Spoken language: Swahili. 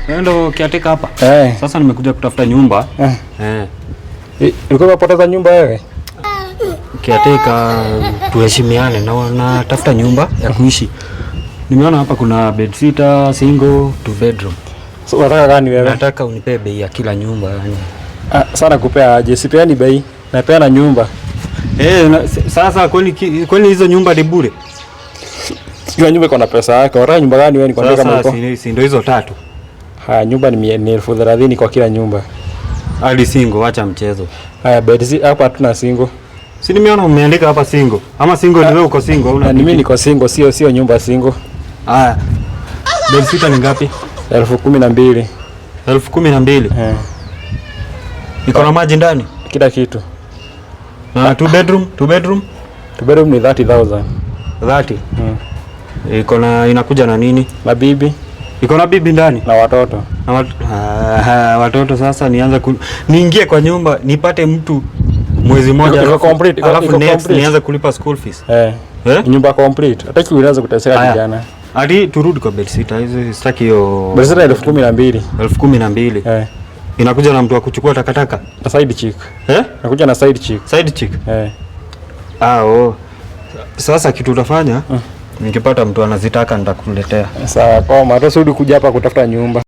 Ndio kiateka hapa. Sasa nimekuja kutafuta nyumba. Ulikuwa unapoteza nyumba wewe? Kiateka tuheshimiane na natafuta nyumba ya kuishi. Nimeona hapa kuna bedsitter, single, 2 bedroom. So unataka gani wewe? Nataka unipe bei ya kila nyumba yani. Sana kupea aje? Sipeani bei. Napeana nyumba. Sasa kwani hizo nyumba ni bure? Hiyo nyumba iko na pesa yake. Unataka nyumba gani wewe? Nikwambia kama uko. Si ndio hizo 3. Haya, nyumba ni 30,000 kwa kila nyumba. Hadi single, acha mchezo. Haya, bedsitter hapa hatuna single. Si nimeona umeandika hapa single. Ama single ni wewe uko single au una? Mimi niko single, sio nyumba single. Haya. Bedsitter ni ngapi? 12,000. 12,000. Iko na maji ndani? Kila kitu. Na 2 bedroom? 2 bedroom? 2 bedroom ni 30,000. 30? Inakuja na nini? Na bibi. Iko na bibi ndani? Na watoto. Na watoto sasa niingie kwa nyumba nipate mtu mwezi mmoja alafu next nianze kulipa school fees. Nyumba complete. Hata kitu unaweza kuteseka kijana. Hadi turudi kwa bedsitter hizo sitaki hiyo. Bedsitter 12,000. 12,000. Inakuja na mtu wa kuchukua takataka na side chick. Inakuja na side chick. Side chick? Sasa kitu utafanya nikipata mtu anazitaka nitakuletea. Sawa, kwa maana tusudi kuja hapa kutafuta nyumba.